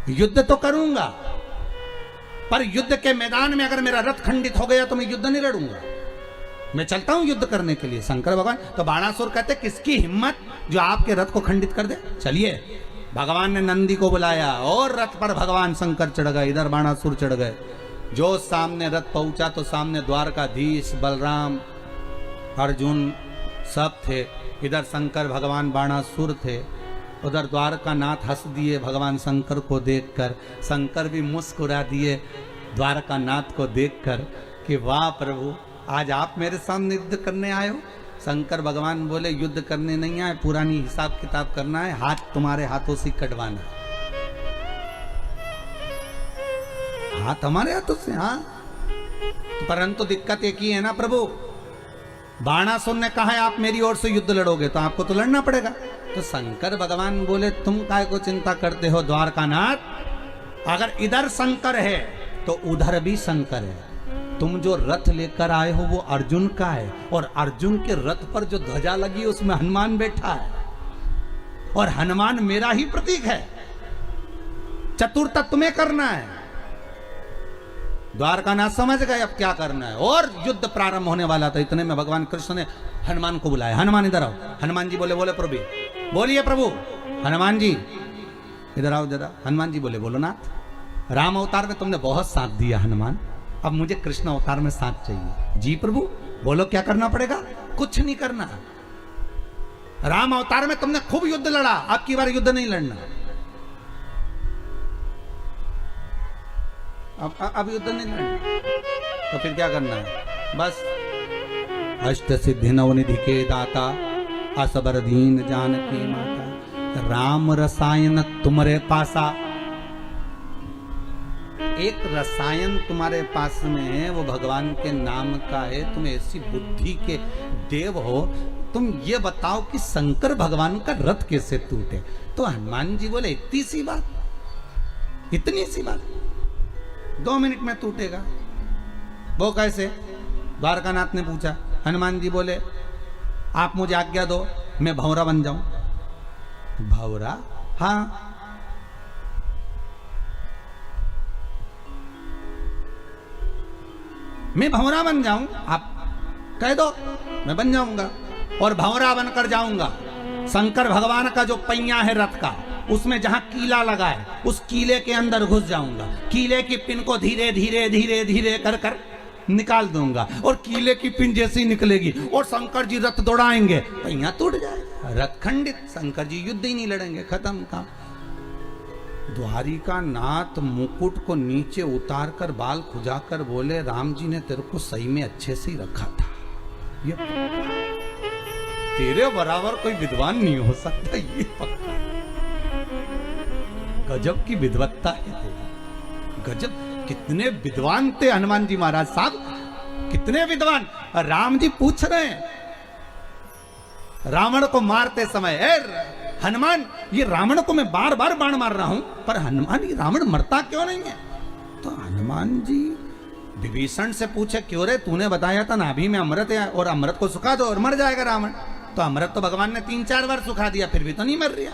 युद्ध तो करूंगा, पर युद्ध के मैदान में अगर मेरा रथ खंडित हो गया तो मैं युद्ध नहीं लड़ूंगा, मैं चलता हूं युद्ध करने के लिए। शंकर भगवान तो बाणासुर कहते किसकी हिम्मत जो आपके रथ को खंडित कर दे। चलिए, भगवान ने नंदी को बुलाया और रथ पर भगवान शंकर चढ़ गए, इधर बाणासुर चढ़ गए। जो सामने रथ पहुंचा तो सामने द्वारकाधीश, बलराम, अर्जुन सब थे। इधर शंकर भगवान बाणासुर थे, उधर द्वारकानाथ हंस दिए भगवान शंकर को देखकर। शंकर भी मुस्कुरा दिए द्वारकानाथ को देखकर कि वाह प्रभु, आज आप मेरे सामने युद्ध करने आए हो। शंकर भगवान बोले युद्ध करने नहीं आए, पुरानी हिसाब किताब करना है, हाथ तुम्हारे हाथों से कटवाना, हाथ हमारे हाथों से। हाँ, परंतु दिक्कत एक ही है ना प्रभु, बाणासुर ने कहा है आप मेरी ओर से युद्ध लड़ोगे तो आपको तो लड़ना पड़ेगा। तो शंकर भगवान बोले तुम काय को चिंता करते हो द्वारकानाथ, अगर इधर शंकर है तो उधर भी शंकर है। तुम जो रथ लेकर आए हो वो अर्जुन का है, और अर्जुन के रथ पर जो ध्वजा लगी उसमें हनुमान बैठा है, और हनुमान मेरा ही प्रतीक है। चतुर्थ तुम्हें करना है। द्वारकानाथ समझ गए अब क्या करना है, और युद्ध प्रारंभ होने वाला था। इतने में भगवान कृष्ण ने हनुमान को बुलाया, हनुमान इधर आओ। हनुमान जी बोले बोले प्रभु, बोलिए प्रभु। हनुमान जी इधर आओ जरा। हनुमान जी बोले बोलो नाथ, राम अवतार में तुमने बहुत साथ दिया हनुमान, अब मुझे कृष्ण अवतार में साथ चाहिए। जी प्रभु बोलो क्या करना पड़ेगा। कुछ नहीं करना, राम अवतार में तुमने खूब युद्ध लड़ा, अब की बार युद्ध नहीं लड़ना। अब युद्ध नहीं लड़ना तो फिर क्या करना है। बस अष्ट सिद्धि नवनिधि के दाता, असबर दीन जानकी माता, राम रसायन तुम्हारे पासा। एक रसायन तुम्हारे पास में है, वो भगवान के नाम का है। तुम ऐसी बुद्धि के देव हो, तुम ये बताओ कि शंकर भगवान का रथ कैसे टूटे। तो हनुमान जी बोले इतनी सी बात, इतनी सी बात 2 मिनट में टूटेगा। वो कैसे, द्वारकानाथ ने पूछा। हनुमान जी बोले आप मुझे आज्ञा दो, मैं भंवरा बन जाऊं। भंवरा? हाँ। मैं भंवरा बन जाऊं, आप कह दो मैं बन जाऊंगा, और भंवरा बनकर जाऊंगा। शंकर भगवान का जो पहिया है रथ का, उसमें जहां कीला लगा है उस कीले के अंदर घुस जाऊंगा। कीले की पिन को धीरे धीरे धीरे धीरे कर कर निकाल दूंगा, और कीले की पिन जैसी निकलेगी और शंकर जी रथ दौड़ाएंगे, पहिया टूट जाएगा, रथ खंडित। शंकर जी युद्ध ही नहीं लड़ेंगे, खत्म काम। द्वारिका नाथ मुकुट को नीचे उतार कर बाल खुजाकर बोले राम जी ने तेरे को सही में अच्छे से ही रखा था, ये तेरे बराबर कोई विद्वान नहीं हो सकता, ये पक्का। गजब की विद्वत्ता है, गजब। कितने विद्वान थे हनुमान जी महाराज साहब, कितने विद्वान। राम जी पूछ रहे हैं रावण को मारते समय, हनुमान ये रावण को मैं बार बार बाण मार रहा हूं, पर हनुमान ये रावण मरता क्यों नहीं है। तो हनुमान जी विभीषण से पूछे क्यों रे, तूने बताया था नाभि में अमृत है और अमृत को सुखा दो और मर जाएगा रावण। तो अमृत तो भगवान ने 3-4 बार सुखा दिया, फिर भी तो नहीं मर रहा,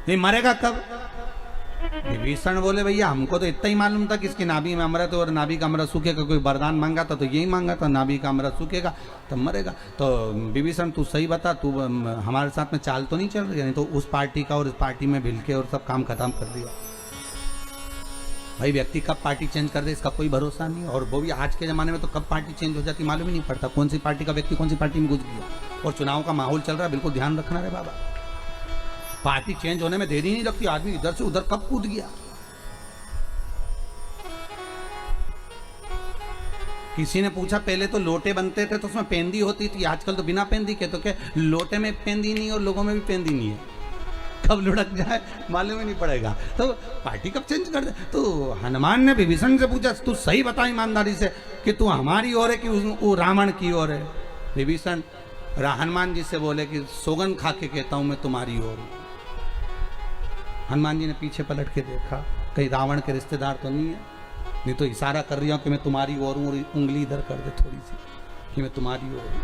ये मरेगा कब। विभीषण बोले भैया हमको तो इतना ही मालूम था कि इसकी नाभि में अमृत है और नाभि का अमृत सूखेगा, कोई वरदान मांगा था तो यही मांगा था, नाभि का अमृत सूखेगा तब मरेगा। तो विभीषण तू सही बता, तू हमारे साथ में चाल तो नहीं चल रही, नहीं तो उस पार्टी का और इस पार्टी में भिल के और सब काम खत्म कर दिया। भाई व्यक्ति कब पार्टी चेंज कर दे इसका कोई भरोसा नहीं, और वो भी आज के जमाने में तो कब पार्टी चेंज हो जाती मालूम ही नहीं पड़ता, कौन सी पार्टी का व्यक्ति कौन सी पार्टी में घुस गया। और चुनाव का माहौल चल रहा है, बिल्कुल ध्यान रखना रे बाबा, पार्टी चेंज होने में देरी नहीं लगती, आदमी इधर से उधर कब कूद गया। किसी ने पूछा पहले तो लोटे बनते थे तो उसमें पेंदी होती थी, आजकल तो बिना पेंदी के, तो क्या लोटे में पेंदी नहीं और लोगों में भी पेंदी नहीं है, कब लुढ़क जाए मालूम ही नहीं पड़ेगा। तो पार्टी कब चेंज कर दे। तो हनुमान ने विभीषण से पूछा तू सही बता ईमानदारी से कि तू हमारी ओर है कि वो रावण की ओर है। विभीषण हनुमान जी से बोले कि सौगन खा के कहता हूं मैं तुम्हारी ओर हूं। हनुमान जी ने पीछे पलट के देखा, कहीं रावण के रिश्तेदार तो नहीं है, नहीं तो इशारा कर रही हूं कि मैं तुम्हारी ओर हूं, और उंगली इधर कर दे थोड़ी सी कि मैं तुम्हारी ओर हूं।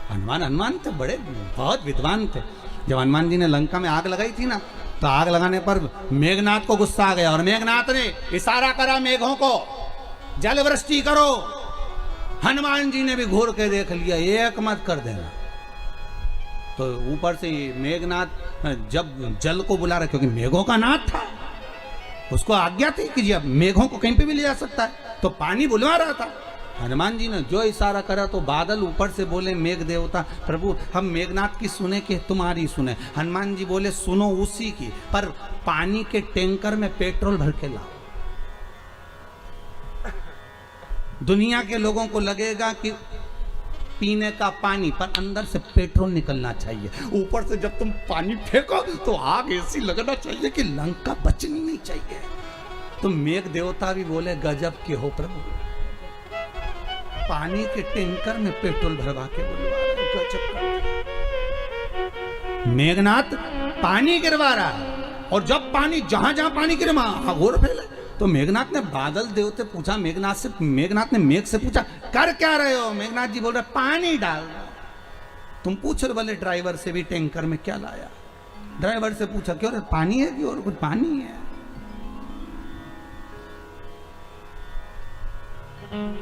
हनुमान थे, बड़े बहुत विद्वान थे। जब हनुमान जी ने लंका में आग लगाई थी ना, तो आग लगाने पर मेघनाथ को गुस्सा आ गया और मेघनाथ ने इशारा करा मेघों को, जल वृष्टि करो। हनुमान जी ने भी घूर के देख लिया, एक मत कर देना। तो ऊपर से मेघनाथ जब जल को बुला रहा, क्योंकि मेघों का नाथ था, उसको आज्ञा थी कि जी अब मेघों को कहीं पे भी ले जा सकता है, तो पानी बुलवा रहा था। हनुमान जी ने जो इशारा करा तो बादल ऊपर से बोले मेघ देवता प्रभु हम मेघनाथ की सुने कि तुम्हारी सुने। हनुमान जी बोले सुनो उसी की, पर पानी के टैंकर में पेट्रोल भर के लाओ। दुनिया के लोगों को लगेगा कि पीने का पानी, पर अंदर से पेट्रोल निकलना चाहिए। ऊपर से जब तुम पानी फेंको तो आग ऐसी लगना चाहिए कि लंका बचनी नहीं चाहिए। तो मेघ देवता भी बोले गजब के हो प्रभु, पानी के टैंकर में पेट्रोल भरवा के बुलवा रहे, गजब का। मेघनाथ पानी गिरवा रहा है, और जब पानी जहां जहां पानी गिरे वहां घोर फैले। तो मेघनाथ ने बादल देवते पूछा, मेघनाथ ने मेघ से पूछा कर क्या रहे हो? मेघनाथ जी बोल रहे पानी डाल। तुम पूछ रहे बोले ड्राइवर से भी टैंकर में क्या लाया? ड्राइवर से पूछा क्यों रे, पानी है कि और कुछ? पानी है।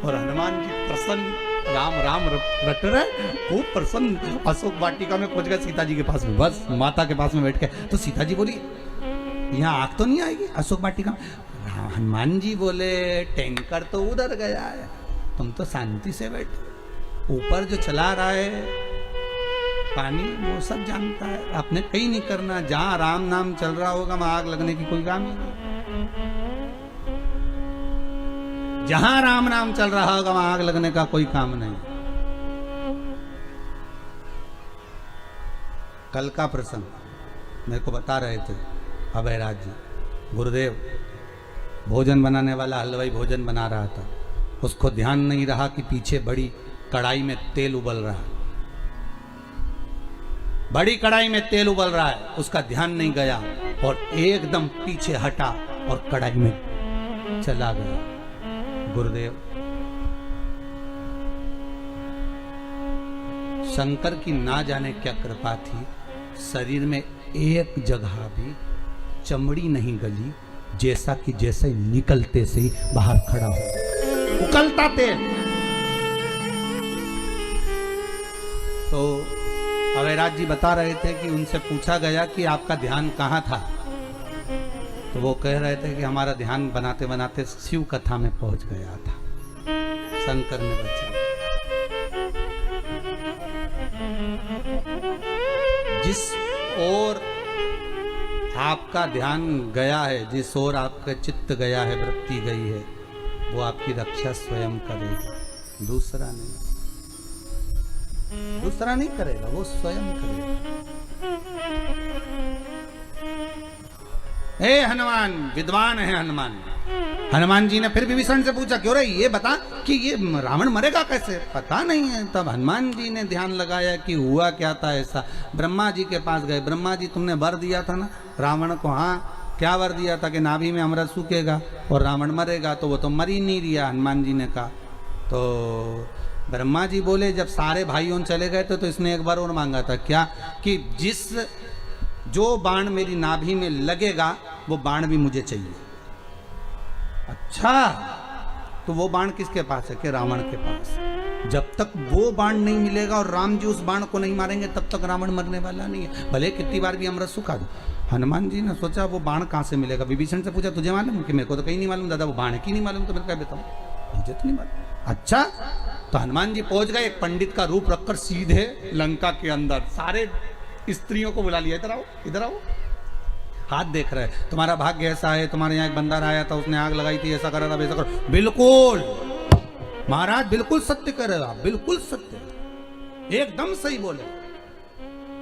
और हनुमान जी प्रसन्न, राम राम रट रहे, खूब प्रसन्न। अशोक वाटिका में पहुंच गए सीता जी के पास में, बस माता के पास में बैठ के। तो सीता जी बोली यहाँ आग तो नहीं आएगी अशोक वाटिका? हनुमान जी बोले टैंकर तो उधर गया है, तुम तो शांति से बैठो। ऊपर जो चला रहा है पानी वो सब जानता है, आपने कहीं नहीं करना। जहां राम नाम चल रहा होगा वहां आग लगने की कोई काम ही नहीं। जहां राम नाम चल रहा होगा वहां आग लगने का कोई काम नहीं। कल का प्रसंग मेरे को बता रहे थे अभयराज जी। गुरुदेव भोजन बनाने वाला हलवाई भोजन बना रहा था, उसको ध्यान नहीं रहा कि पीछे बड़ी कढ़ाई में तेल उबल रहा है। बड़ी कढ़ाई में तेल उबल रहा है, उसका ध्यान नहीं गया और एकदम पीछे हटा और कढ़ाई में चला गया। गुरुदेव शंकर की ना जाने क्या कृपा थी, शरीर में एक जगह भी चमड़ी नहीं गली, जैसा कि जैसे निकलते से ही बाहर खड़ा हो उकलता तेल। तो अभयराज जी बता रहे थे कि उनसे पूछा गया कि आपका ध्यान कहाँ था? तो वो कह रहे थे कि हमारा ध्यान बनाते बनाते शिव कथा में पहुंच गया था, शंकर ने बचा। जिस ओर आपका ध्यान गया है, जिस ओर आपका चित्त गया है, वृत्ति गई है, वो आपकी रक्षा स्वयं करेगा, दूसरा नहीं करेगा, वो स्वयं करेगा। हे हनुमान, विद्वान है हनुमान। हनुमान जी ने फिर विभीषण से पूछा क्यों रे ये बता कि ये रावण मरेगा कैसे? पता नहीं है। तब हनुमान जी ने ध्यान लगाया कि हुआ क्या था ऐसा। ब्रह्मा जी के पास गए, ब्रह्मा जी तुमने वर दिया था ना रावण को? हाँ, क्या वर दिया था कि नाभि में अमृत सूखेगा और रावण मरेगा, तो वो तो मर ही नहीं रिया। हनुमान जी ने कहा। तो ब्रह्मा जी बोले जब सारे भाइयों चले गए तो इसने एक बार और मांगा था, क्या कि जो बाण मेरी नाभि में लगेगा वो बाण भी मुझे चाहिए। अच्छा, तो वो बाण किसके पास है? कि रावण के पास। जब तक वो बाण नहीं मिलेगा और राम जी उस बाण को नहीं मारेंगे तब तक रावण मरने वाला नहीं है, भले कितनी बार भी अमृत सुखा दो। हनुमान जी ने सोचा वो बाण कहाँ से मिलेगा। विभीषण से पूछा तुझे मालूम? कि मेरे को तो कहीं नहीं मालूम दादा, वो बाण की नहीं मालूम। तो मैंने क्या बताऊं, मुझे तो नहीं मालूम। अच्छा, तो हनुमान जी पहुंच गए, एक पंडित का रूप रखकर सीधे लंका के अंदर सारे स्त्रियों को बुला लिया, इधर आओ इधर आओ। हाथ देख रहे, तुम्हारा भाग्य ऐसा है, तुम्हारे यहाँ एक बंदर आया था, उसने आग लगाई थी, ऐसा करा था, वैसा करो। बिल्कुल महाराज, बिल्कुल सत्य कर रहे हो आप, बिल्कुल सत्य, एकदम सही बोले।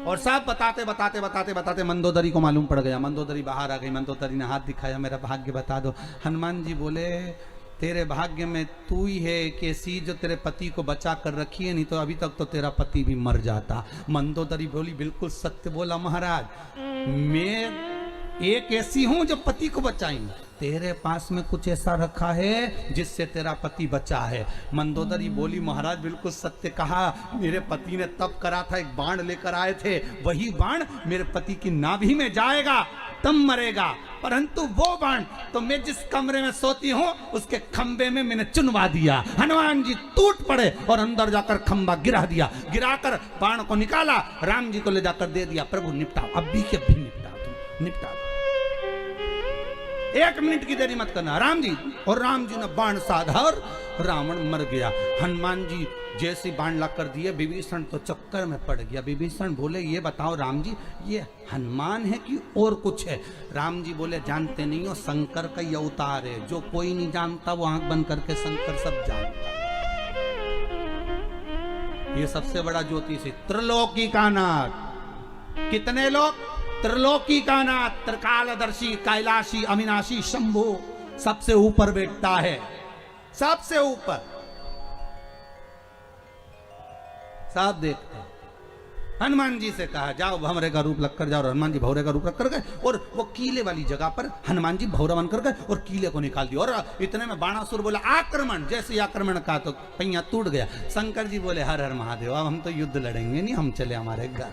और सब बताते बताते बताते बताते मंदोदरी को मालूम पड़ गया। मंदोदरी बाहर आ गई, मंदोदरी ने हाथ दिखाया, मेरा भाग्य बता दो। हनुमान जी बोले तेरे भाग्य में तू ही है कि ऐसी जो तेरे पति को बचा कर रखी है, नहीं तो अभी तक तो तेरा पति भी मर जाता। मंदोदरी बोली बिल्कुल सत्य बोला महाराज, मैं एक ऐसी हूं जो पति को बचाई, तेरे पास में कुछ ऐसा रखा है जिससे तेरा पति बचा है। मंदोदरी बोली महाराज बिल्कुल सत्य कहा, मेरे पति ने तप करा था, एक बाण लेकर आए थे, वही बाण मेरे पति की नाभि में जाएगा तब मरेगा, परंतु वो बाण तो मैं जिस कमरे में सोती हूँ उसके खंबे में मैंने चुनवा दिया। हनुमान जी टूट पड़े और अंदर जाकर खंबा गिरा दिया, गिराकर बाण को निकाला, राम जी को ले जाकर दे दिया, प्रभु निपटाओ, अभी के अभी निपटाओ, तुम निपटाओ, 1 मिनट की देरी मत करना राम जी। और राम जी ने बाण साधा और रावण मर गया। हनुमान जी जैसे बाण ला कर दिए, विभीषण तो चक्कर में पड़ गया। विभीषण बोले ये बताओ राम जी, ये हनुमान है कि और कुछ है? राम जी बोले जानते नहीं हो, शंकर का ये अवतार है, जो कोई नहीं जानता वो आंख बंद करके शंकर सब जानता। ये सबसे बड़ा ज्योतिष है, त्रिलोकी का नाथ। कितने लोग? त्रिलोकी का नाथ, त्रिकालदर्शी, कैलाशी, अविनाशी, शंभु, सबसे ऊपर बैठता है, सबसे ऊपर, सब देखते हैं। हनुमान जी से कहा जाओ भंवरे का रूप लग कर जाओ, हनुमान जी भंवरे का रूप रख कर गए और वो कीले वाली जगह पर हनुमान जी भंवरा बन कर गए और कीले को निकाल दिया। और इतने में बाणासुर बोला आक्रमण, जैसे आक्रमण का तो पहिया टूट गया। शंकर जी बोले हर हर महादेव, अब हम तो युद्ध लड़ेंगे नहीं, हम चले हमारे घर।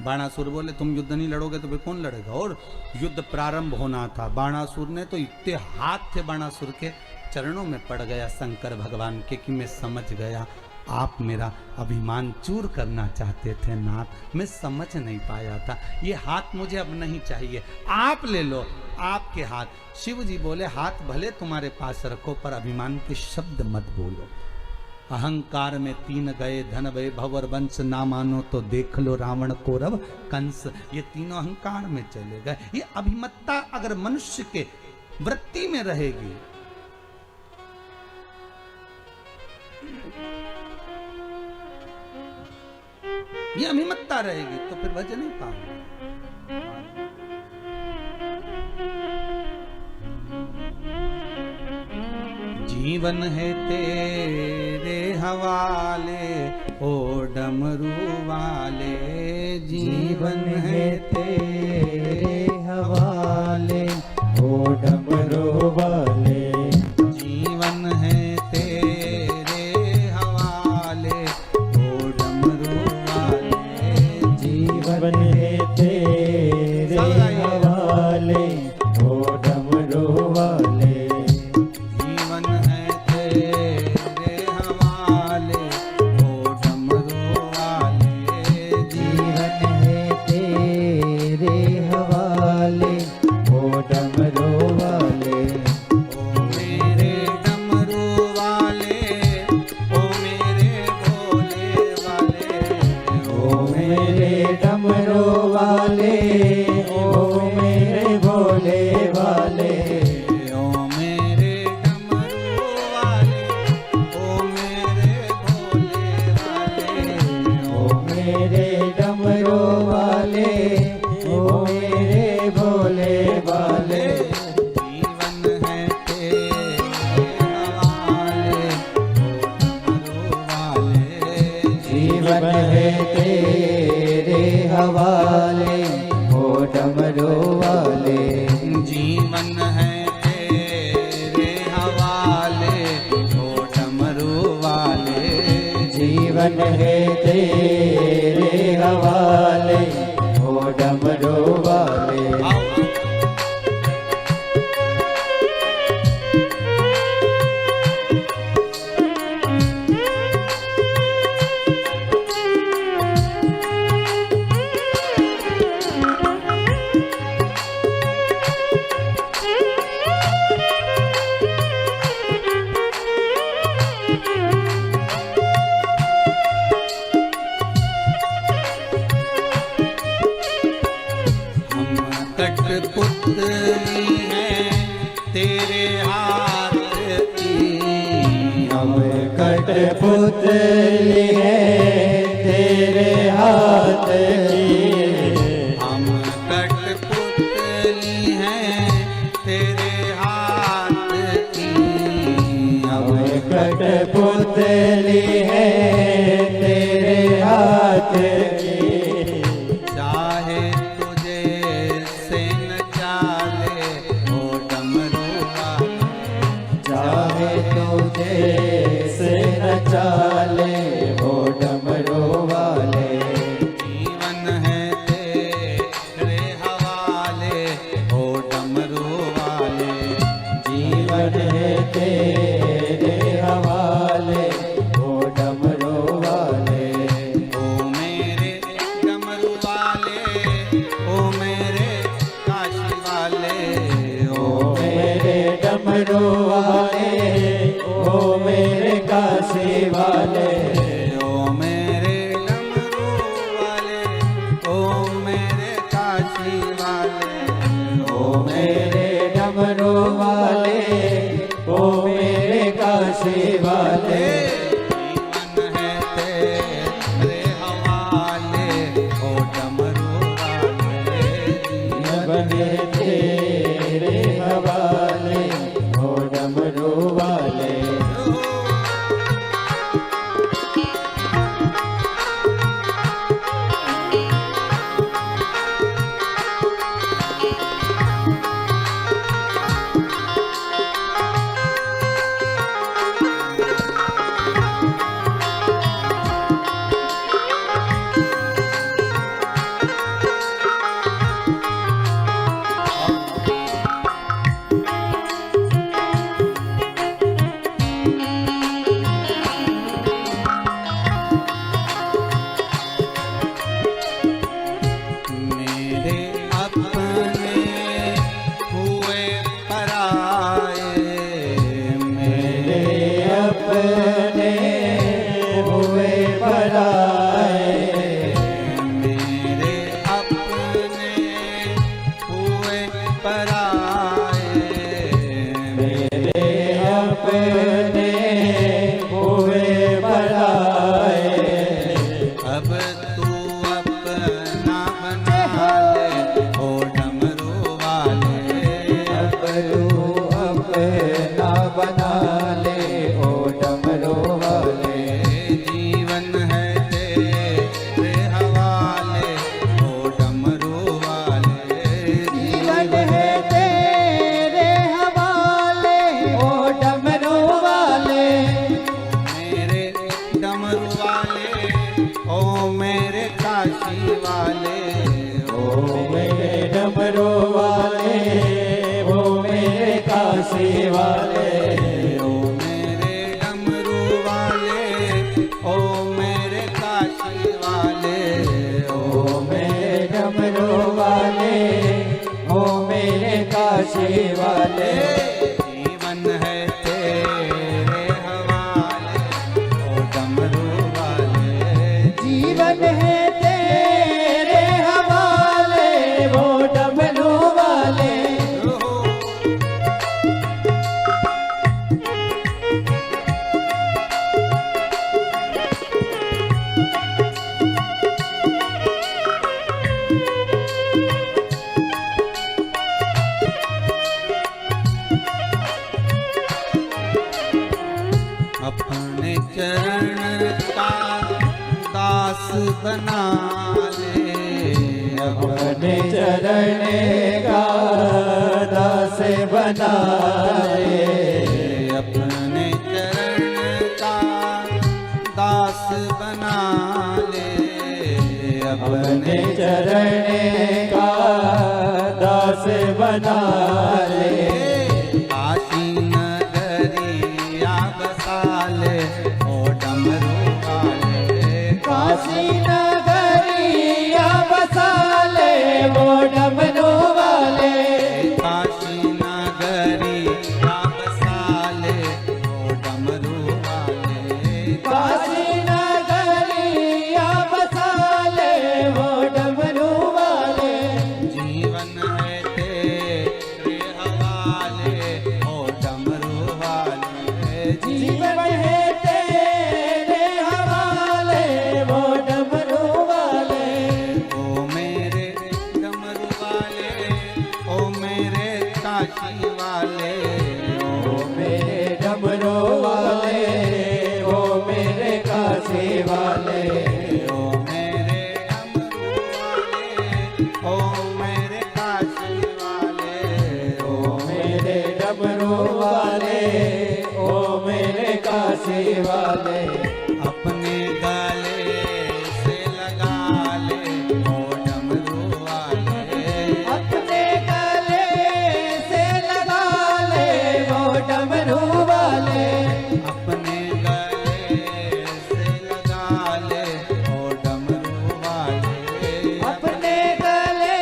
बाणासुर बोले तुम युद्ध नहीं लड़ोगे तो फिर कौन लड़ेगा? और युद्ध प्रारंभ होना था। बाणासुर ने तो इतने हाथ थे, बाणासुर के चरणों में पड़ गया शंकर भगवान के कि मैं समझ गया आप मेरा अभिमान चूर करना चाहते थे नाथ, मैं समझ नहीं पाया था, ये हाथ मुझे अब नहीं चाहिए, आप ले लो आपके हाथ। शिव जी बोले हाथ भले तुम्हारे पास रखो पर अभिमान के शब्द मत बोलो। अहंकार में 3 गए, धन भय भवर वंश, ना मानो तो देख लो रावण कौरव कंस। ये तीनों अहंकार में चले गए। ये अभिमत्ता अगर मनुष्य के वृत्ति में रहेगी, ये अभिमत्ता रहेगी तो फिर भजन ही पाओगे। जीवन है तेरे हवाले ओ डमरू वाले, जीवन है तेरे हवाले ओ डमरू वाले, जीवन है तेरे हवाले ओ डमरू वाले, जीवन है तेरे हवाले ओ डमरू वाले, जीवन है तेरे हवाले ओ डमरू वाले, जीवन है तेरे हवाले ओ डमरू वाले। ओ मेरे डमरू वाले, ओ मेरे भोले वाले, ओ मेरे डमरू वाले, ओ मेरे भोले वाले, ओ मेरे डमरू वाले, ओ मेरे भोले वाले, ओ मेरे डमरू वाले, ओ मेरे भोले वाले, जीवन है तेरे हवाले ओ डमरू वाले, जीवन है तेरे हवाले ओ डमरू वाले, जीवन है तेरे हवाले ओ डमरू वाले, जीवन है तेरे हवाले ओ डमरू वाले। कठपुतली है तेरे हाथ की, हम कठपुतली है तेरे हाथ की, हम कठपुतली है तेरे हाथ की, हम कठपुतली है तेरे हाथ की, चाहे तुझे से न चाले ओ डमरू ओ मेरे काशी वाले, ओ मेरे डमरू वाले, ओ मेरे काशी वाले, ओ मेरे डमरू वाले, ओ मेरे काशी वाले, ओ मेरे डमरू वाले, ओ मेरे काशी वाले। जीवन है तेरे हवाले, ओ डमरू वाले, जीवन तेरे हवाले, ओ डमरू वाले। मेरे अपने हुए पराए, मेरे अपने हुए पराए, मेरे अपने हुए पराए, मेरे अपने हुए पराए। अब तू अपना बना ले, ओ डमरू वाले, अब तू अपना बना ले, ओ डमरू वाले। जीवन है तेरे हवाले, ओ डमरू वाले, जीवन है तेरे हवाले, ओ डमरू वाले। मेरे डमरू वाले, ओ मेरे काशी वाले, ओ मेरे डमरू वाले, ओ मेरे काशी वाले, ओ मेरे डमरू वाले, ओ मेरे काशी वाले, ओ मेरे डमरू वाले, ओ मेरे काशी वाले। जीवन है तेरे हवाले, ओ डमरू वाले, जीवन है तेरे हवाले, वो डमरू वाले। अपने चरण का दास बना ले, अपने चरण का दास बना ले, अपने चरण का दास बना ले, अपने चरण का दास बना ले। काशी नगरिया बसा ले, ओ डमरू वाले, काशी नगरिया बसा ले, वो डमरू वाले। काशी नगरिया बसा ले, ओ डमरू वाले, काशी नगरिया बसा ले, वो डमरू वाले। जीवन है तेरे हवाले, ओ डमरू वाले, जीवन है तेरे हवाले, वो डमरू वाले। ओ मेरे डमरू वाले, ओ मेरे काशी वाले, ओ मेरे डमरू वाले, ओ मेरे काशी वाले। ओ मेरे डमरू वाले, ओ मेरे काशी वाले, ओ मेरे डमरू वाले, ओ मेरे काशी वाले। अपने गले से लगा ले, ओ डमरू वाले, अपने गले से लगा ले, वो डमरू वाले। अपने गले से लगा ले, ओ डमरू वाले, अपने गले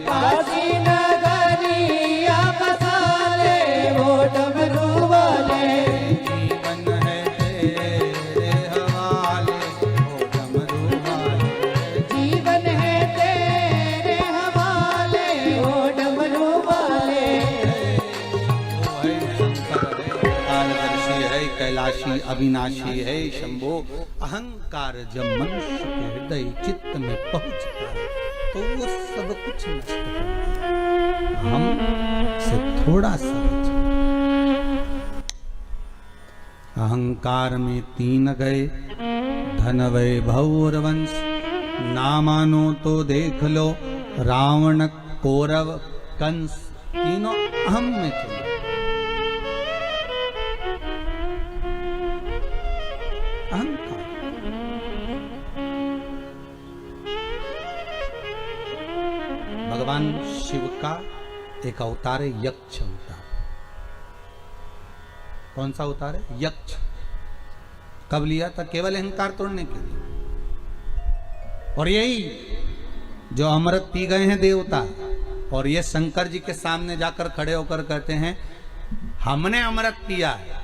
काशी नगरिया बसा ले वो डमरू वाले जीवन है तेरे हवाले ओ डमरू वाले जीवन है तेरे हवाले वो डमरू वाले ओ है शंकर है कालदर्शी है कैलाशी अविनाशी है शंभो अहंकार जब मनुष्य के हृदय चित्त में पहुंचता है तो वो सब कुछ नष्ट कर देता है। हम से थोड़ा सा अहंकार में 3 गए धन वैभव और वंश ना मानो तो देख लो रावण कौरव कंस तीनों अहम में चले। अहंकार भगवान शिव का एक अवतार है यक्ष अवतार। कौन सा अवतार है? यक्ष। कब लिया था? केवल अहंकार तोड़ने के लिए। और यही जो अमृत पी गए हैं देवता और ये शंकर जी के सामने जाकर खड़े होकर कहते हैं हमने अमृत पिया है,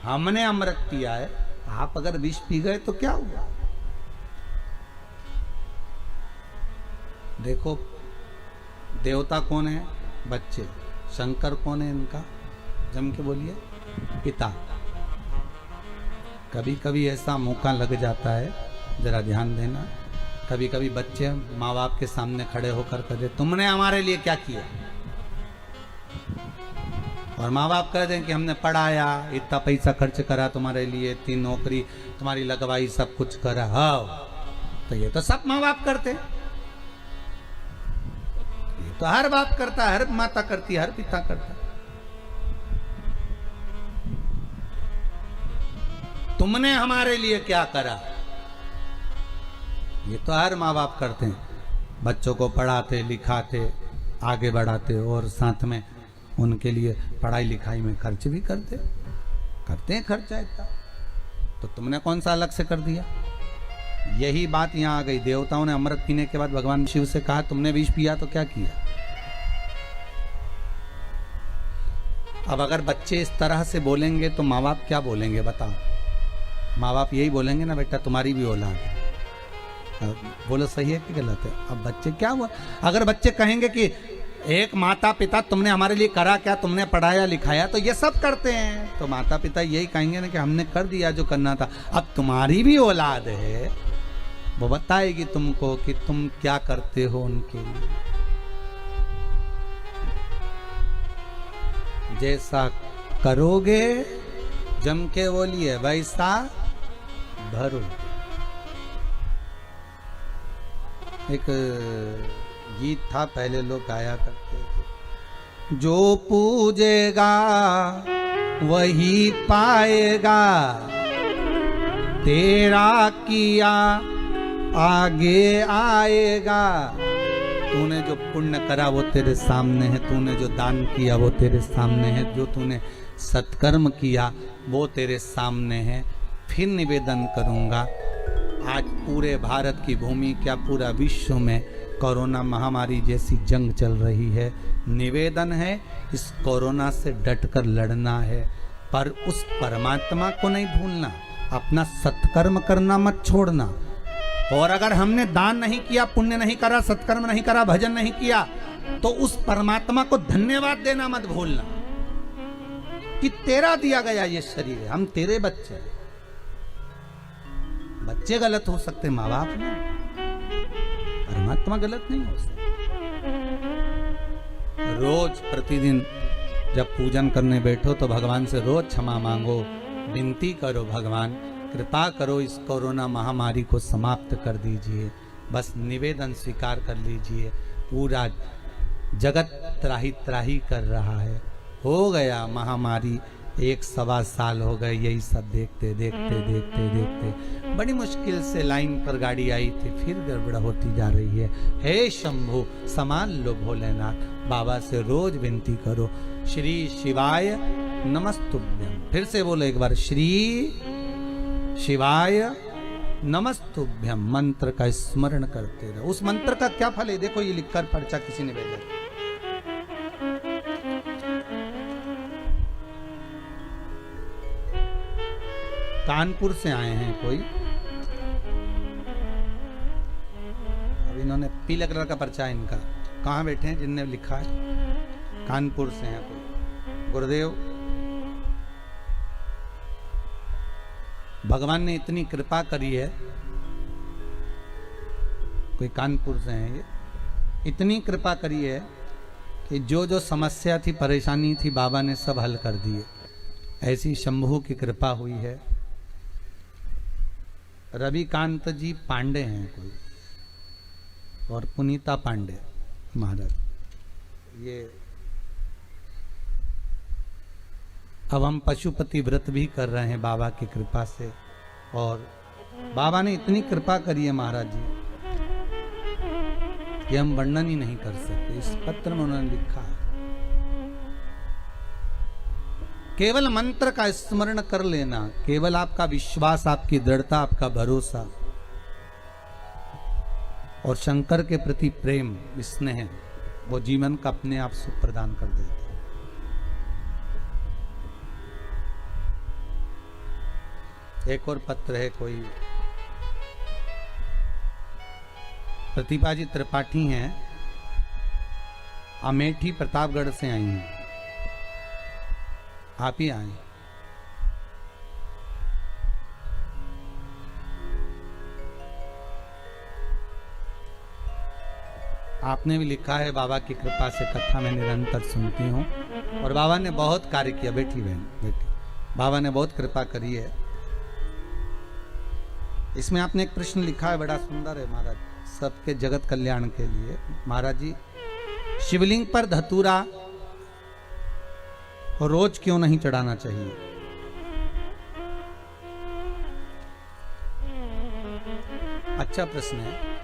हमने अमृत पिया है, आप अगर विष पी गए तो क्या हुआ? देखो देवता कौन है? बच्चे। शंकर कौन है इनका? जम के बोलिए, पिता। कभी कभी ऐसा मौका लग जाता है, जरा ध्यान देना, कभी कभी बच्चे माँ बाप के सामने खड़े होकर कहते तुमने हमारे लिए क्या किया, और माँ बाप कह दें कि हमने पढ़ाया, इतना पैसा खर्च करा तुम्हारे लिए, 3 नौकरी तुम्हारी लगवाई, सब कुछ करा। हाँ, तो ये तो सब माँ बाप करते, ये तो हर बाप करता, हर माता करती, हर पिता करता। तुमने हमारे लिए क्या करा? ये तो हर माँ बाप करते हैं, बच्चों को पढ़ाते लिखाते आगे बढ़ाते और साथ में उनके लिए पढ़ाई लिखाई में खर्च भी करते हैं खर्चा इतना। तो तुमने कौन सा अलग से कर दिया? यही बात यहाँ आ गई। देवताओं ने अमृत पीने के बाद भगवान शिव से कहा तुमने विष पिया तो क्या किया? अब अगर बच्चे इस तरह से बोलेंगे तो माँ बाप क्या बोलेंगे बताओ? माँ बाप यही बोलेंगे ना, बेटा तुम्हारी भी औलाद है। बोलो सही है कि गलत है? अब बच्चे क्या हुआ? अगर बच्चे कहेंगे कि एक माता पिता तुमने हमारे लिए करा क्या, तुमने पढ़ाया लिखाया, तो ये सब करते हैं, तो माता पिता यही कहेंगे ना कि हमने कर दिया जो करना था। अब तुम्हारी भी औलाद है, वो बताएगी तुमको कि तुम क्या करते हो उनके लिए। जैसा करोगे, जम के बोलिए, वैसा भरो। एक गीत था, पहले लोग गाया करते थे, जो पूजेगा वही पाएगा, तेरा किया आगे आएगा। तूने जो पुण्य करा वो तेरे सामने है, तूने जो दान किया वो तेरे सामने है, जो तूने सत्कर्म किया वो तेरे सामने है। फिर निवेदन करूंगा, आज पूरे भारत की भूमि, क्या पूरा विश्व में कोरोना महामारी जैसी जंग चल रही है। निवेदन है, इस कोरोना से डटकर लड़ना है, पर उस परमात्मा को नहीं भूलना, अपना सत्कर्म करना मत छोड़ना। और अगर हमने दान नहीं किया, पुण्य नहीं करा, सत्कर्म नहीं करा, भजन नहीं किया, तो उस परमात्मा को धन्यवाद देना मत भूलना कि तेरा दिया गया ये शरीर है, हम तेरे बच्चे हैं। बच्चे गलत हो सकते, माँ बाप नहीं, परमात्मा गलत नहीं हो सकता। रोज प्रतिदिन जब पूजन करने बैठो तो भगवान से रोज क्षमा मांगो, विनती करो, भगवान कृपा करो, इस कोरोना महामारी को समाप्त कर दीजिए। बस निवेदन स्वीकार कर लीजिए। पूरा जगत त्राही त्राही कर रहा है, हो गया महामारी, 1-1.25 साल हो गए यही सब देखते देखते देखते देखते। बड़ी मुश्किल से लाइन पर गाड़ी आई थी, फिर गड़बड़ होती जा रही है। हे शंभु संभाल लो भोलेनाथ, बाबा से रोज विनती करो। श्री शिवाय नमस्तुभ्यम। फिर से बोलो एक बार, श्री शिवाय नमस्तुभ्यम मंत्र का स्मरण करते रहो। उस मंत्र का क्या फल है देखो, ये लिखकर पर्चा किसी ने भेजा। कानपुर से आए हैं कोई, अब इन्होंने पीले कलर का पर्चा है इनका। कहाँ बैठे हैं जिनने लिखा है? कानपुर से हैं कोई। गुरुदेव, भगवान ने इतनी कृपा करी है, कोई कानपुर से हैं ये, इतनी कृपा करी है कि जो जो समस्या थी, परेशानी थी, बाबा ने सब हल कर दिए। ऐसी शंभू की कृपा हुई है। रविकांत जी पांडे हैं कोई, और पुनीता पांडे महाराज। ये अब हम पशुपति व्रत भी कर रहे हैं बाबा की कृपा से, और बाबा ने इतनी कृपा करी है महाराज जी कि हम वर्णन ही नहीं कर सकते। इस पत्र में उन्होंने लिखा है, केवल मंत्र का स्मरण कर लेना, केवल आपका विश्वास, आपकी दृढ़ता, आपका भरोसा और शंकर के प्रति प्रेम, स्नेह, वो जीवन का अपने आप सुख प्रदान कर देता है। एक और पत्र है कोई, प्रतिभा जी त्रिपाठी हैं, अमेठी प्रतापगढ़ से आई हैं। आप ही आए। आपने भी लिखा है, बाबा की कृपा से कथा में निरंतर सुनती हूँ और बाबा ने बहुत कार्य किया। बेटी बहन बेटी, बाबा ने बहुत कृपा करी है। इसमें आपने एक प्रश्न लिखा है, बड़ा सुंदर है महाराज, सबके जगत कल्याण के लिए। महाराज जी, शिवलिंग पर धतूरा रोज क्यों नहीं चढ़ाना चाहिए? अच्छा प्रश्न है।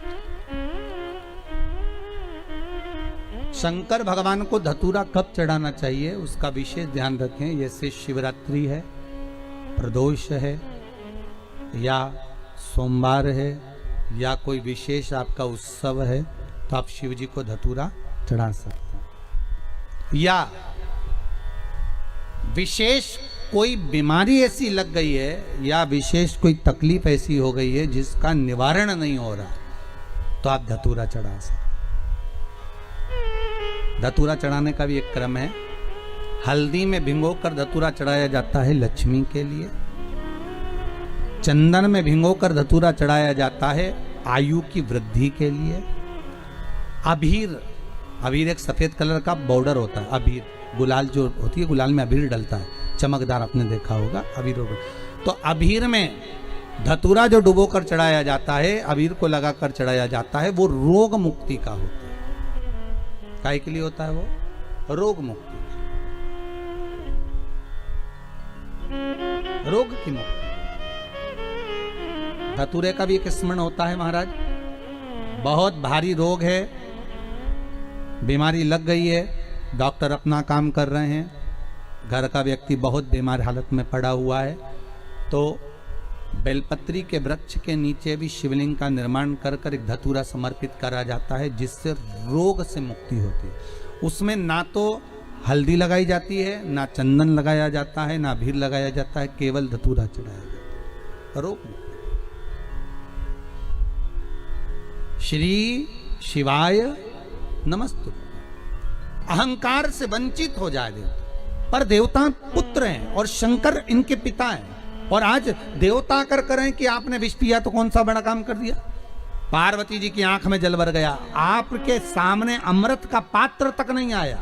शंकर भगवान को धतूरा कब चढ़ाना चाहिए उसका विशेष ध्यान रखें। जैसे शिवरात्रि है, प्रदोष है, या सोमवार है, या कोई विशेष आपका उत्सव है, तो आप शिव जी को धतूरा चढ़ा सकते हैं। या विशेष कोई बीमारी ऐसी लग गई है, या विशेष कोई तकलीफ ऐसी हो गई है जिसका निवारण नहीं हो रहा, तो आप धतूरा चढ़ा सकते। धतूरा चढ़ाने का भी एक क्रम है। हल्दी में भिंगोकर धतूरा चढ़ाया जाता है लक्ष्मी के लिए। चंदन में भिंगोकर धतूरा चढ़ाया जाता है आयु की वृद्धि के लिए। अबीर, अबीर एक सफेद कलर का बॉर्डर होता है। अबीर, गुलाल जो होती है, गुलाल में अबीर डलता है, चमकदार, आपने देखा होगा अबीर। तो अबीर में धतूरा जो डुबोकर चढ़ाया जाता है, अबीर को लगाकर चढ़ाया जाता है, वो रोग मुक्ति का होता है। काय के लिए होता है? वो रोग मुक्ति, रोग की मुक्ति। धतूरे का भी एक स्मरण होता है महाराज। बहुत भारी रोग है, बीमारी लग गई है, डॉक्टर अपना काम कर रहे हैं, घर का व्यक्ति बहुत बीमार हालत में पड़ा हुआ है, तो बेलपत्री के वृक्ष के नीचे भी शिवलिंग का निर्माण कर कर एक धतूरा समर्पित करा जाता है, जिससे रोग से मुक्ति होती है। उसमें ना तो हल्दी लगाई जाती है, ना चंदन लगाया जाता है, ना अबीर लगाया जाता है, केवल धतूरा चढ़ाया जाता है। रोग मुक्ति। श्री शिवाय नमस्तु। अहंकार से वंचित हो जाए देवता, पर देवता पुत्र हैं और शंकर इनके पिता हैं। और आज देवता कर करें कि आपने विष पिया तो कौन सा बड़ा काम कर दिया। पार्वती जी की आंख में जल भर गया, आपके सामने अमृत का पात्र तक नहीं आया।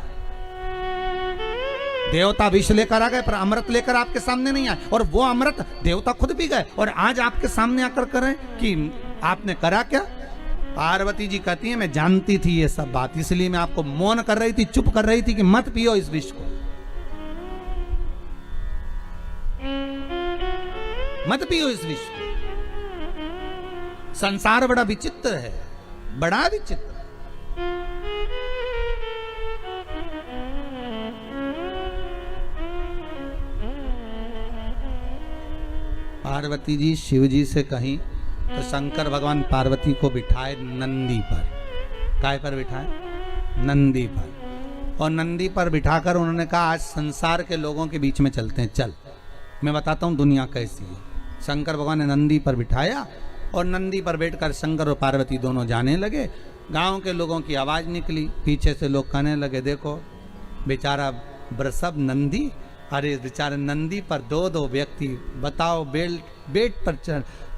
देवता विष लेकर आ गए पर अमृत लेकर आपके सामने नहीं आए, और वो अमृत देवता खुद पी गए, और आज आपके सामने आकर करें कि आपने करा क्या। पार्वती जी कहती है, मैं जानती थी ये सब बात, इसलिए मैं आपको मौन कर रही थी, चुप कर रही थी कि मत पियो इस विष को, मत पियो इस विष को। संसार बड़ा विचित्र है, बड़ा विचित्र। पार्वती जी शिव जी से कहीं तो शंकर भगवान पार्वती को बिठाए नंदी पर। काय पर बिठाए? नंदी पर। और नंदी पर बिठाकर उन्होंने कहा आज संसार के लोगों के बीच में चलते हैं, चल मैं बताता हूँ दुनिया कैसी है। शंकर भगवान ने नंदी पर बिठाया और नंदी पर बैठकर शंकर और पार्वती दोनों जाने लगे। गांव के लोगों की आवाज़ निकली, पीछे से लोग कहने लगे देखो बेचारा वृषभ नंदी, अरे बेचारे नंदी पर दो दो व्यक्ति बताओ बेट पर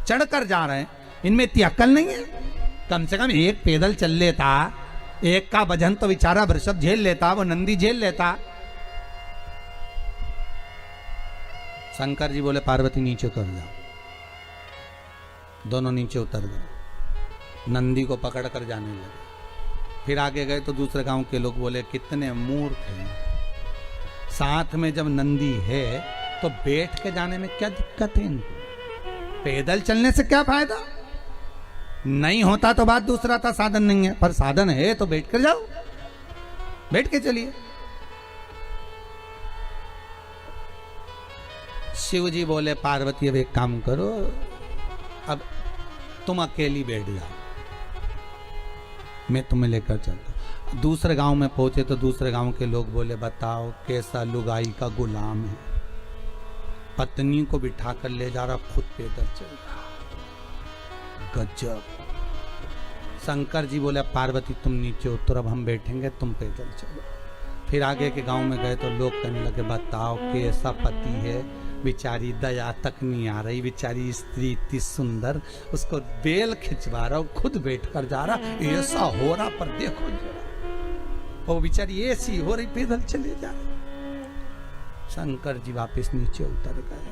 चढ़कर जा रहे हैं, इनमें इतनी अक्ल नहीं है? कम से कम एक पैदल चल लेता, एक का वजन तो बेचारा वृषभ झेल लेता, वो नंदी झेल लेता। शंकर जी बोले पार्वती नीचे उतर जाओ। दोनों नीचे उतर गए, नंदी को पकड़ कर जाने लगे। फिर आगे गए तो दूसरे गांव के लोग बोले कितने मूर्ख हैं, साथ में जब नंदी है तो बैठ के जाने में क्या दिक्कत है इनको, पैदल चलने से क्या फायदा? नहीं होता तो बात दूसरा था, साधन नहीं है, पर साधन है तो बैठ कर जाओ, बैठ के चलिए। शिव जी बोले पार्वती अब एक काम करो, अब तुम अकेली बैठ जाओ, मैं तुम्हें लेकर चलता। दूसरे गांव में पहुंचे तो दूसरे गांव के लोग बोले बताओ कैसा लुगाई का गुलाम है, पत्नी को बिठा कर ले जा रहा, खुद पैदल चल रहा, गजब। शंकर जी बोले पार्वती तुम नीचे उतर, अब हम बैठेंगे, तुम पैदल चलो। फिर आगे के गांव में गए तो लोग कहने लगे बताओ कैसा पति है, बेचारी दया तक नहीं आ रही, बेचारी स्त्री इतनी सुंदर, उसको बेल खिंचवा रहा, खुद बैठ कर जा रहा, ऐसा हो रहा, पर देखो जरा वो बेचारी ऐसी हो रही, पैदल चले जा रहे। शंकर जी वापस नीचे उतर गए,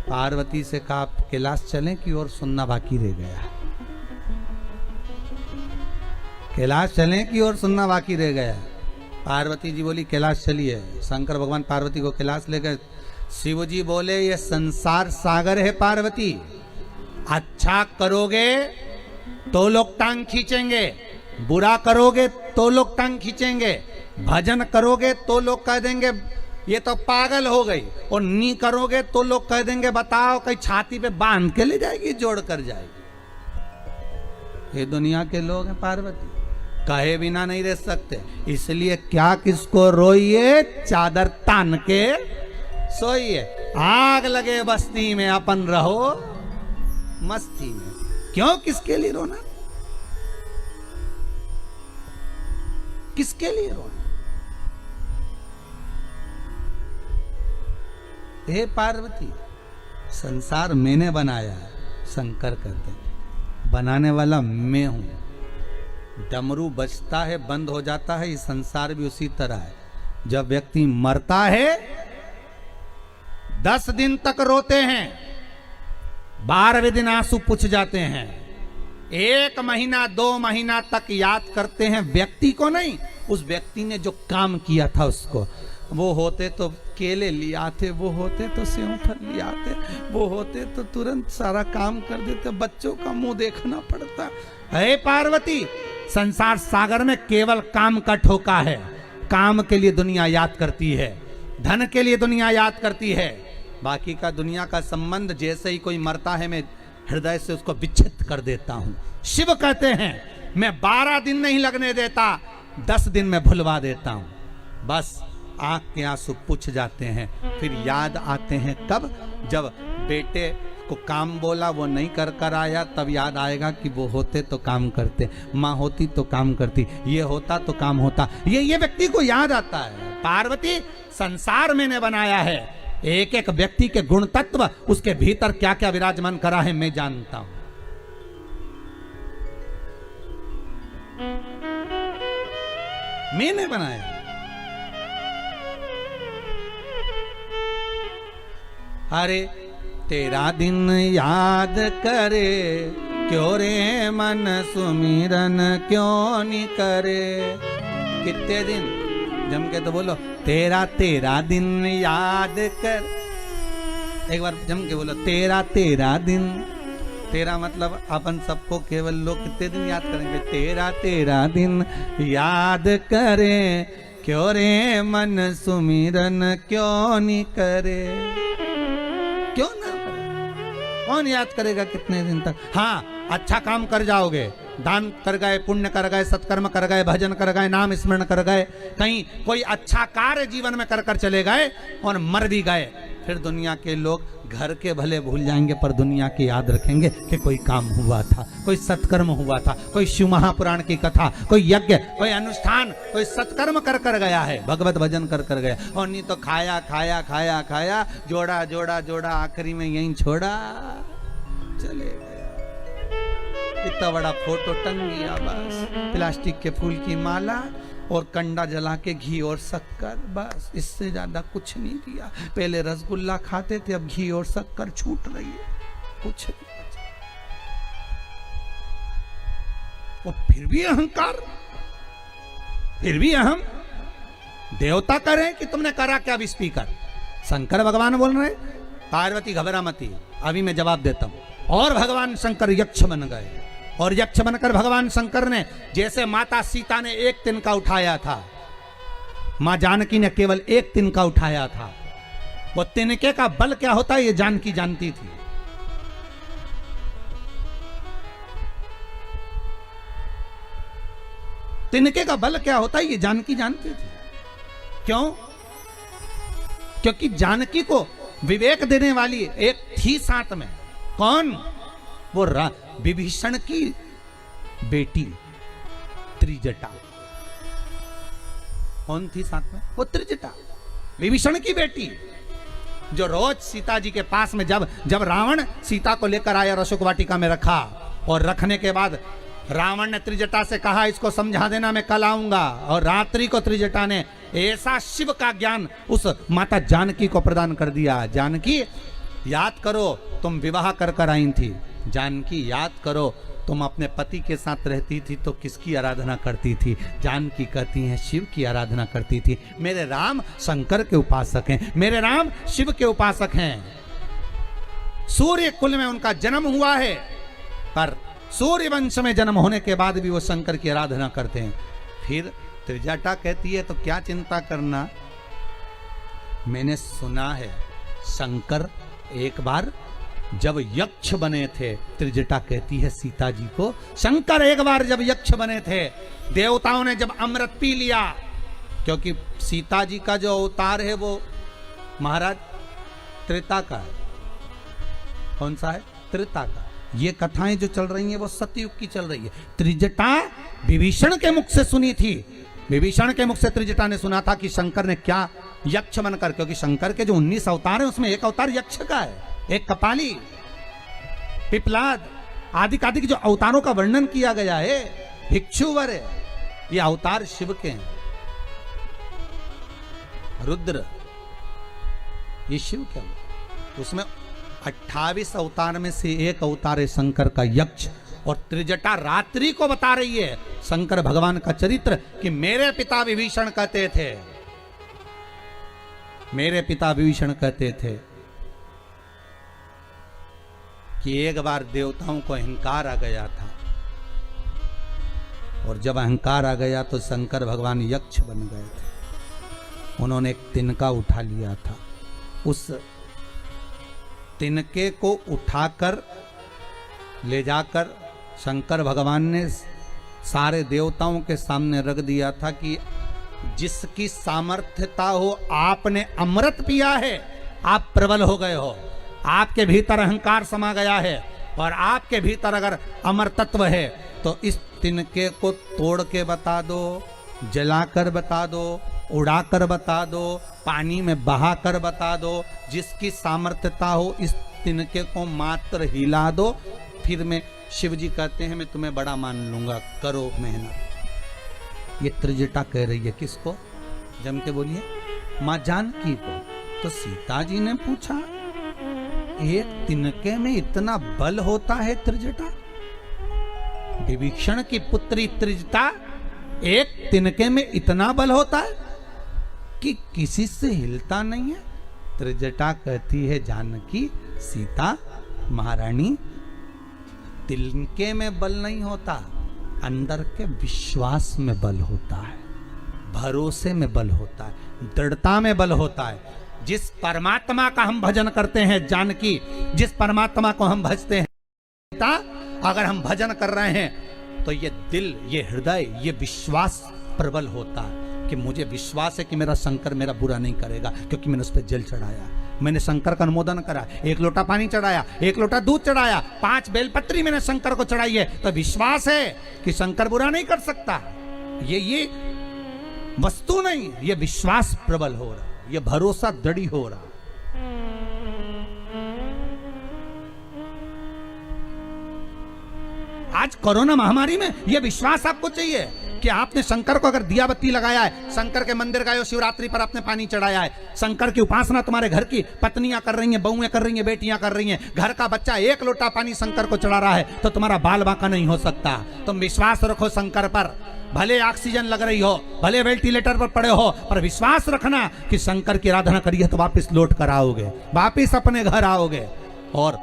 पार्वती से कहा कैलाश चलें कि और सुनना बाकी रह गया, कैलाश चलें कि और सुनना बाकी रह गया। पार्वती जी बोली कैलाश चलिए। शंकर भगवान पार्वती को कैलाश ले गए। शिव जी बोले ये संसार सागर है पार्वती, अच्छा करोगे तो लोग टांग खींचेंगे, बुरा करोगे तो लोग टांग खींचेंगे, भजन करोगे तो लोग कह देंगे ये तो पागल हो गई, और नहीं करोगे तो लोग कह देंगे बताओ कहीं छाती पे बांध के ले जाएगी, जोड़ कर जाएगी। ये दुनिया के लोग हैं पार्वती, कहे बिना नहीं रह सकते, इसलिए क्या किसको रोइए, चादर तान के सोइए। आग लगे बस्ती में अपन रहो मस्ती में, क्यों किसके लिए रोना, किसके लिए रोना? हे पार्वती संसार मैंने बनाया है, शंकर कहते हैं बनाने वाला मैं हूं। डमरू बजता है बंद हो जाता है, ये संसार भी उसी तरह है। जब व्यक्ति मरता है 10 दिन तक रोते हैं, 12वें दिन आंसू पुछ जाते हैं, 1 महीना 2 महीना तक याद करते हैं व्यक्ति को नहीं, उस व्यक्ति ने जो काम किया था उसको। वो होते तो केले ले आते, वो होते तो सेव फल ले आते, वो होते तो तुरंत सारा काम कर देते, बच्चों का मुंह देखना पड़ता है। पार्वती संसार सागर में केवल काम का ठोका है, काम के लिए दुनिया याद करती है, धन के लिए दुनिया याद करती है, बाकी का दुनिया का संबंध जैसे ही कोई मरता है मैं हृदय से उसको विच्छेद कर देता हूं। शिव कहते हैं मैं 12 दिन नहीं लगने देता, 10 दिन में भुलवा देता हूं। बस आंख के आंसू पुछ जाते हैं, फिर याद आते हैं कब, जब बेटे को काम बोला वो नहीं कर कर आया, तब याद आएगा कि वो होते तो काम करते, माँ होती तो काम करती, ये होता तो काम होता, ये व्यक्ति को याद आता है। पार्वती संसार मैंने बनाया है, एक एक व्यक्ति के गुण तत्व उसके भीतर क्या क्या विराजमान करा है मैं जानता हूं। मैंने बनाया। अरे तेरा दिन याद करे क्यों रे मन सुमिरन क्यों नहीं करे। कितने दिन जम के तो बोलो तेरा दिन याद कर, एक बार जम के बोलो तेरा दिन। तेरा मतलब अपन सबको केवल लोग कितने दिन याद करेंगे, तेरा दिन याद करे क्यों रे मन सुमिरन क्यों नहीं करे, क्यों ना करे। कौन याद करेगा कितने दिन तक। हाँ, अच्छा काम कर जाओगे, दान कर गए, पुण्य कर गए, सत्कर्म कर गए, भजन कर गए, नाम स्मरण कर गए, कहीं कोई अच्छा कार्य जीवन में कर कर चले गए और मर भी गए, फिर दुनिया के लोग घर के भले भूल जाएंगे पर दुनिया की याद रखेंगे कि कोई काम हुआ था, कोई सत्कर्म हुआ था, कोई शिव महापुराण की कथा, कोई यज्ञ, कोई अनुष्ठान, कोई सत्कर्म कर कर गया है, भगवत भजन कर कर गया। और नहीं तो खाया खाया खाया खाया, जोड़ा जोड़ा जोड़ा, आखिरी में यहीं छोड़ा, चले गया। इतना बड़ा फोटो टंग गया, बस प्लास्टिक के फूल की माला और कंडा जला के घी और शक्कर, बस इससे ज्यादा कुछ नहीं किया। पहले रसगुल्ला खाते थे, अब घी और शक्कर छूट रही है, कुछ नहीं। और फिर भी अहंकार, फिर भी अहम। देवता करें कि तुमने करा क्या? अब स्पीकर शंकर भगवान बोल रहे, पार्वती घबरा मती, अभी मैं जवाब देता हूं। और भगवान शंकर यक्ष बन गए, और यक्ष बनकर भगवान शंकर ने, जैसे माता सीता ने एक तिनका उठाया था, मां जानकी ने केवल एक तिनका उठाया था, वो तिनके का बल क्या होता है ये जानकी जानती थी। तिनके का बल क्या होता है ये जानकी जानती थी। क्यों? क्योंकि जानकी को विवेक देने वाली एक थी साथ में। कौन? वो विभीषण की बेटी त्रिजटा। कौन थी साथ में? वो त्रिजटा, विभीषण की बेटी, जो रोज सीता जी के पास में जब रावण सीता को लेकर आया, अशोक वाटिका में रखा, और रखने के बाद रावण ने त्रिजटा से कहा इसको समझा देना, मैं कल आऊंगा। और रात्रि को त्रिजटा ने ऐसा शिव का ज्ञान उस माता जानकी को प्रदान कर दिया। जानकी याद करो, तुम विवाह कर कर आई थी। जानकी याद करो, तुम अपने पति के साथ रहती थी तो किसकी आराधना करती थी? जानकी कहती हैं शिव की आराधना करती थी। मेरे राम शंकर के उपासक हैं, मेरे राम शिव के उपासक हैं। सूर्य कुल में उनका जन्म हुआ है, पर सूर्य वंश में जन्म होने के बाद भी वो शंकर की आराधना करते हैं। फिर त्रिजटा कहती है तो क्या चिंता करना, मैंने सुना है शंकर एक बार जब यक्ष बने थे, त्रिजटा कहती है सीता जी को, शंकर एक बार जब यक्ष बने थे, देवताओं ने जब अमृत पी लिया, क्योंकि सीता जी का जो अवतार है वो महाराज त्रेता का है। कौन सा है? त्रेता का। ये कथाएं जो चल रही हैं वो सतयुग की चल रही है। त्रिजटा विभीषण के मुख से सुनी थी, विभीषण के मुख से त्रिजटा ने सुना था कि शंकर ने क्या यक्ष बनकर, क्योंकि शंकर के जो 19 अवतार हैं उसमें एक अवतार यक्ष का है, एक कपाली, पिपलाद आदि आदि जो अवतारों का वर्णन किया गया है, भिक्षुवर है, ये अवतार शिव के हैं। रुद्र ये शिव के हैं। उसमें 28 अवतार में से एक अवतार है शंकर का यक्ष। और त्रिजटा रात्रि को बता रही है शंकर भगवान का चरित्र कि मेरे पिता विभीषण कहते थे, मेरे पिता विभीषण कहते थे कि एक बार देवताओं को अहंकार आ गया था, और जब अहंकार आ गया तो शंकर भगवान यक्ष बन गए थे। उन्होंने एक तिनका उठा लिया था, उस तिनके को उठाकर ले जाकर शंकर भगवान ने सारे देवताओं के सामने रख दिया था कि जिसकी सामर्थ्यता हो, आपने अमृत पिया है, आप प्रबल हो गए हो, आपके भीतर अहंकार समा गया है, और आपके भीतर अगर अमर तत्व है तो इस तिनके को तोड़ के बता दो, जलाकर बता दो, उड़ाकर बता दो, पानी में बहाकर बता दो। जिसकी सामर्थ्यता हो इस तिनके को मात्र हिला दो, फिर मैं, शिव जी कहते हैं मैं तुम्हें बड़ा मान लूंगा, करो मेहनत। ये त्रिजटा कह रही है किसको? जम के बोलिए, मां जानकी को। तो सीता जी ने पूछा एक तिनके में इतना बल होता है त्रिजटा? विभीषण की पुत्री त्रिजटा, एक तिनके में इतना बल होता है कि किसी से हिलता नहीं है? त्रिजटा कहती है जानकी, सीता महारानी, तिनके में बल नहीं होता, अंदर के विश्वास में बल होता है, भरोसे में बल होता है, दृढ़ता में बल होता है। जिस परमात्मा का हम भजन करते हैं जानकी, जिस परमात्मा को हम भजते हैं सीता, अगर हम भजन कर रहे हैं तो ये दिल, ये हृदय, ये विश्वास प्रबल होता है कि मुझे विश्वास है कि मेरा शंकर मेरा बुरा नहीं करेगा, क्योंकि मैंने उस पर जल चढ़ाया, मैंने शंकर का अनुमोदन करा, 1 लोटा पानी चढ़ाया, 1 लोटा दूध चढ़ाया, 5 बेलपत्री मैंने शंकर को चढ़ाई है, तो विश्वास है कि शंकर बुरा नहीं कर सकता। ये वस्तु नहीं, ये विश्वास प्रबल हो रहा, ये भरोसा दृढ़ हो रहा। आज कोरोना महामारी में यह विश्वास आपको चाहिए कि आपने शंकर को अगर दिया बत्ती लगाया है, शंकर के मंदिर गए हो, शिवरात्रि पर आपने पानी चढ़ाया है, शंकर की उपासना तुम्हारे घर की पत्नियां कर रही हैं, बहुएं कर रही हैं, बेटियां कर रही हैं, घर का बच्चा 1 लोटा पानी शंकर को चढ़ा रहा है, तो तुम्हारा बाल बांका नहीं हो सकता। तुम विश्वास रखो शंकर पर, भले ऑक्सीजन लग रही हो, भले वेंटिलेटर पर पड़े हो, पर विश्वास रखना कि शंकर की आराधना करिए तो वापिस लौट कर आओगे, वापिस अपने घर आओगे और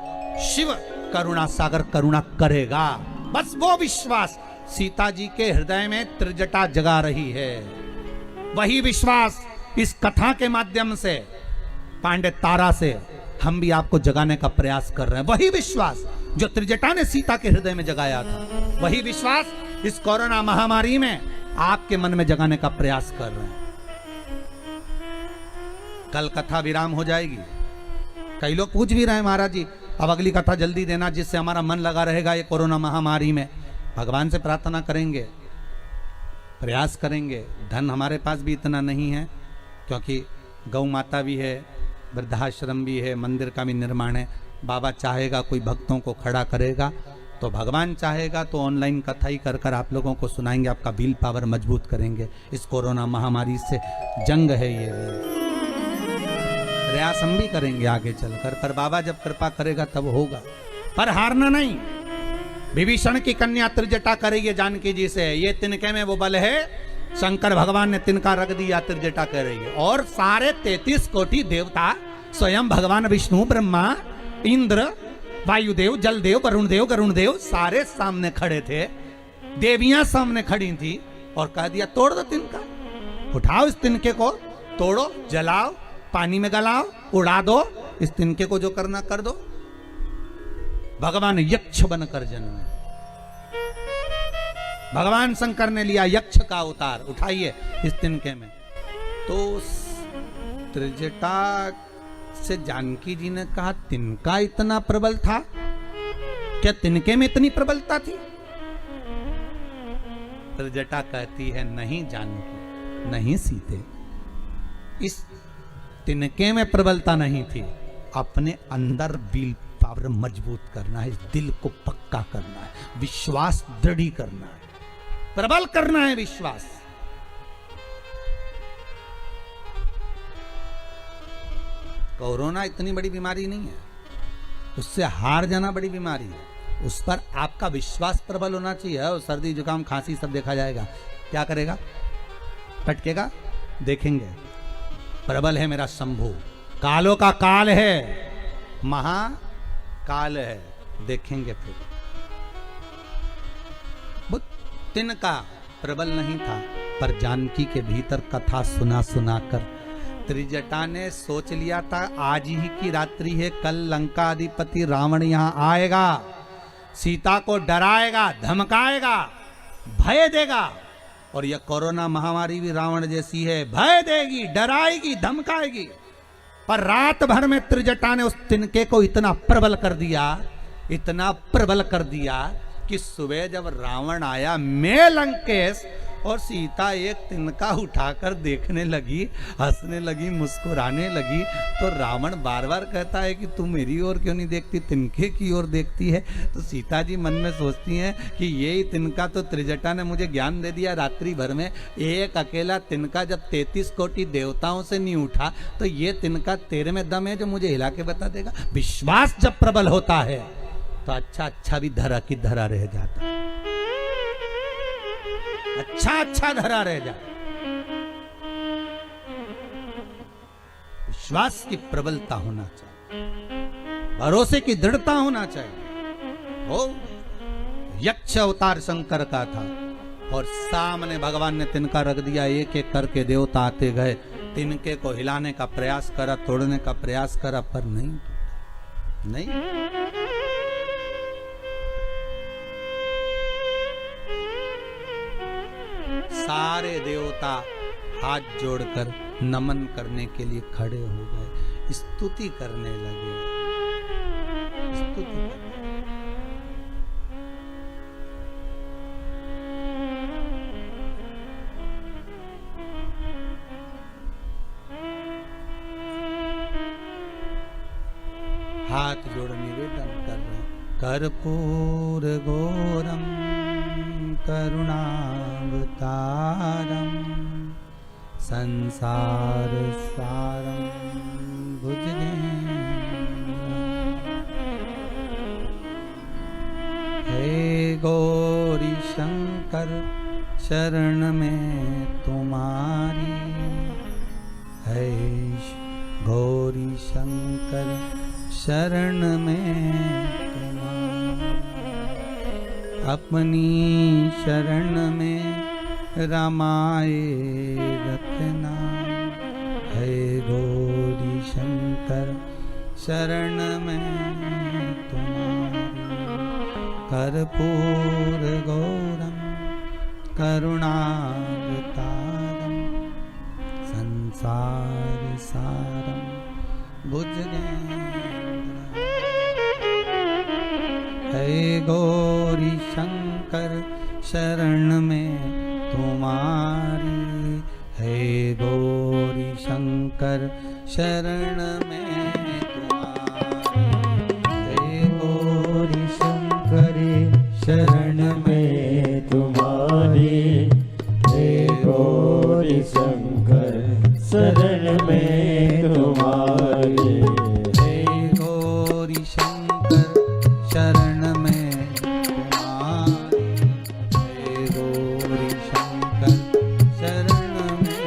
शिव करुणा सागर करुणा करेगा। बस वो विश्वास सीता जी के हृदय में त्रिजटा जगा रही है। वही विश्वास इस कथा के माध्यम से, पांडे तारा से हम भी आपको जगाने का प्रयास कर रहे हैं। वही विश्वास जो त्रिजटा ने सीता के हृदय में जगाया था, वही विश्वास इस कोरोना महामारी में आपके मन में जगाने का प्रयास कर रहे हैं। कल कथा विराम हो जाएगी। कई लोग पूछ भी रहे हैं, महाराज जी अब अगली कथा जल्दी देना जिससे हमारा मन लगा रहेगा ये कोरोना महामारी में। भगवान से प्रार्थना करेंगे, प्रयास करेंगे। धन हमारे पास भी इतना नहीं है, क्योंकि गौ माता भी है, वृद्धाश्रम भी है, मंदिर का भी निर्माण है। बाबा चाहेगा कोई भक्तों को खड़ा करेगा तो भगवान चाहेगा तो ऑनलाइन कथा ही कर कर आप लोगों को सुनाएंगे, आपका विल पावर मजबूत करेंगे। इस कोरोना महामारी से जंग है, ये प्रयास हम भी करेंगे आगे चलकर, पर बाबा जब कृपा करेगा तब होगा। पर हारना नहीं। विभीषण की कन्या त्रिजटा करेगी जानकी जी से, ये तिनके में वो बल है, शंकर भगवान ने तिनका रख दिया, त्रिजटा कर रही है। और सारे 33 कोटि देवता, स्वयं भगवान विष्णु, ब्रह्मा, इंद्र, वायुदेव, जलदेव, वरुण देव, गरुण देव, सारे सामने खड़े थे। देवियां सामने खड़ी थी और कह दिया तोड़ दो तिनका, उठाओ इस तिनके को, तोड़ो, जलाओ, पानी में गलाओ, उड़ा दो, इस तिनके को जो करना कर दो। भगवान यक्ष बनकर जन्मे। भगवान शंकर ने लिया यक्ष का अवतार, उठाइए इस तिनके में। तो त्रिजटा से जानकी जी ने कहा तिनका इतना प्रबल था क्या? तिनके में इतनी प्रबलता थी? त्रिजटा कहती है नहीं जानकी, नहीं सीते, इस तिनके में प्रबलता नहीं थी, अपने अंदर विल पावर मजबूत करना है, दिल को पक्का करना है, विश्वास दृढ़ करना है, प्रबल करना है विश्वास। कोरोना इतनी बड़ी बीमारी नहीं है, उससे हार जाना बड़ी बीमारी है। उस पर आपका विश्वास प्रबल होना चाहिए। और सर्दी जुकाम खांसी सब देखा जाएगा, क्या करेगा? पटकेगा, देखेंगे। प्रबल है मेरा शंभू, कालों का काल है, महाकाल है, देखेंगे फिर। वो तिनका प्रबल नहीं था, पर जानकी के भीतर कथा सुना सुना कर त्रिजटा ने सोच लिया था आज ही की रात्रि है, कल लंका अधिपति रावण यहां आएगा, सीता को डराएगा, धमकाएगा, भय देगा। और यह कोरोना महामारी भी रावण जैसी है, भय देगी, डराएगी, धमकाएगी। पर रात भर में त्रिजटा ने उस तिनके को इतना प्रबल कर दिया, इतना प्रबल कर दिया कि सुबह जब रावण आया मैं लंकेश, और सीता एक तिनका उठाकर देखने लगी, हंसने लगी, मुस्कुराने लगी, तो रावण बार बार कहता है कि तू मेरी ओर क्यों नहीं देखती, तिनके की ओर देखती है। तो सीता जी मन में सोचती हैं कि यही तिनका तो त्रिजटा ने मुझे ज्ञान दे दिया रात्रि भर में। एक अकेला तिनका जब 33 कोटि देवताओं से नहीं उठा, तो ये तिनका तेरे में दम है जो मुझे हिला के बता देगा। विश्वास जब प्रबल होता है तो अच्छा अच्छा भी धरा की धरा रह जाता, अच्छा अच्छा धरा रह जाए। विश्वास की प्रबलता होना चाहिए, भरोसे की दृढ़ता होना चाहिए। वो यक्ष अवतार शंकर का था और सामने भगवान ने तिनका रख दिया, एक एक करके देवता आते गए, तिनके को हिलाने का प्रयास करा, तोड़ने का प्रयास करा, पर नहीं टूटा। नहीं। सारे देवता हाथ जोड़कर नमन करने के लिए खड़े हो गए, स्तुति करने लगे, स्तुति करने। हाथ जोड़ निवेदन कर रहे, कर्पूर घोरम करुणावतारम संसार सारम भुजगेन्द्रम। हे गौरी शंकर शरण में तुम्हारी, है गौरी शंकर शरण में तुम्हारी। अपनी शरण में रमाए रखना, है गौरी शंकर शरण में तुम्हारी। कर्पूर गौरम करुणावतारम संसार सारम भुजगेन्द्रम। हे गौरी शंकर शरण में तुम्हारी, हे गौरी शंकर शरण में तुम्हारी। हे गौरी शंकर शरण में तुम्हारी, हे गौरी शंकर शरण में तुम्हारी। हे गौरी शंकर शरण में तुम्हारी, हे गौरी शंकर शरण में।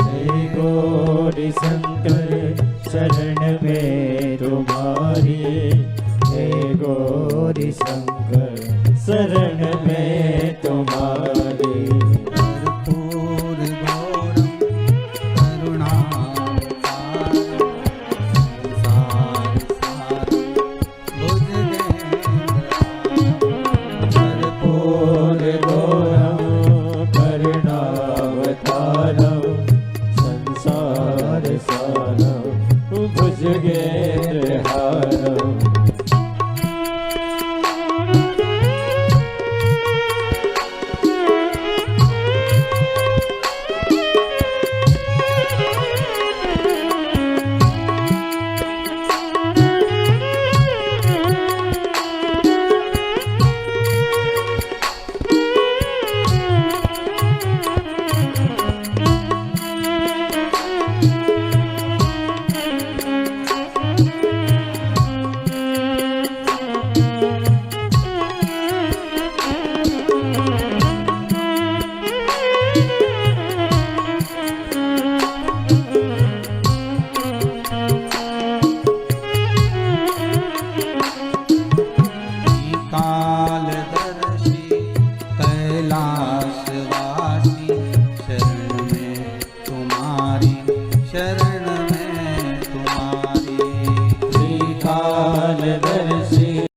हे गौरी शंकर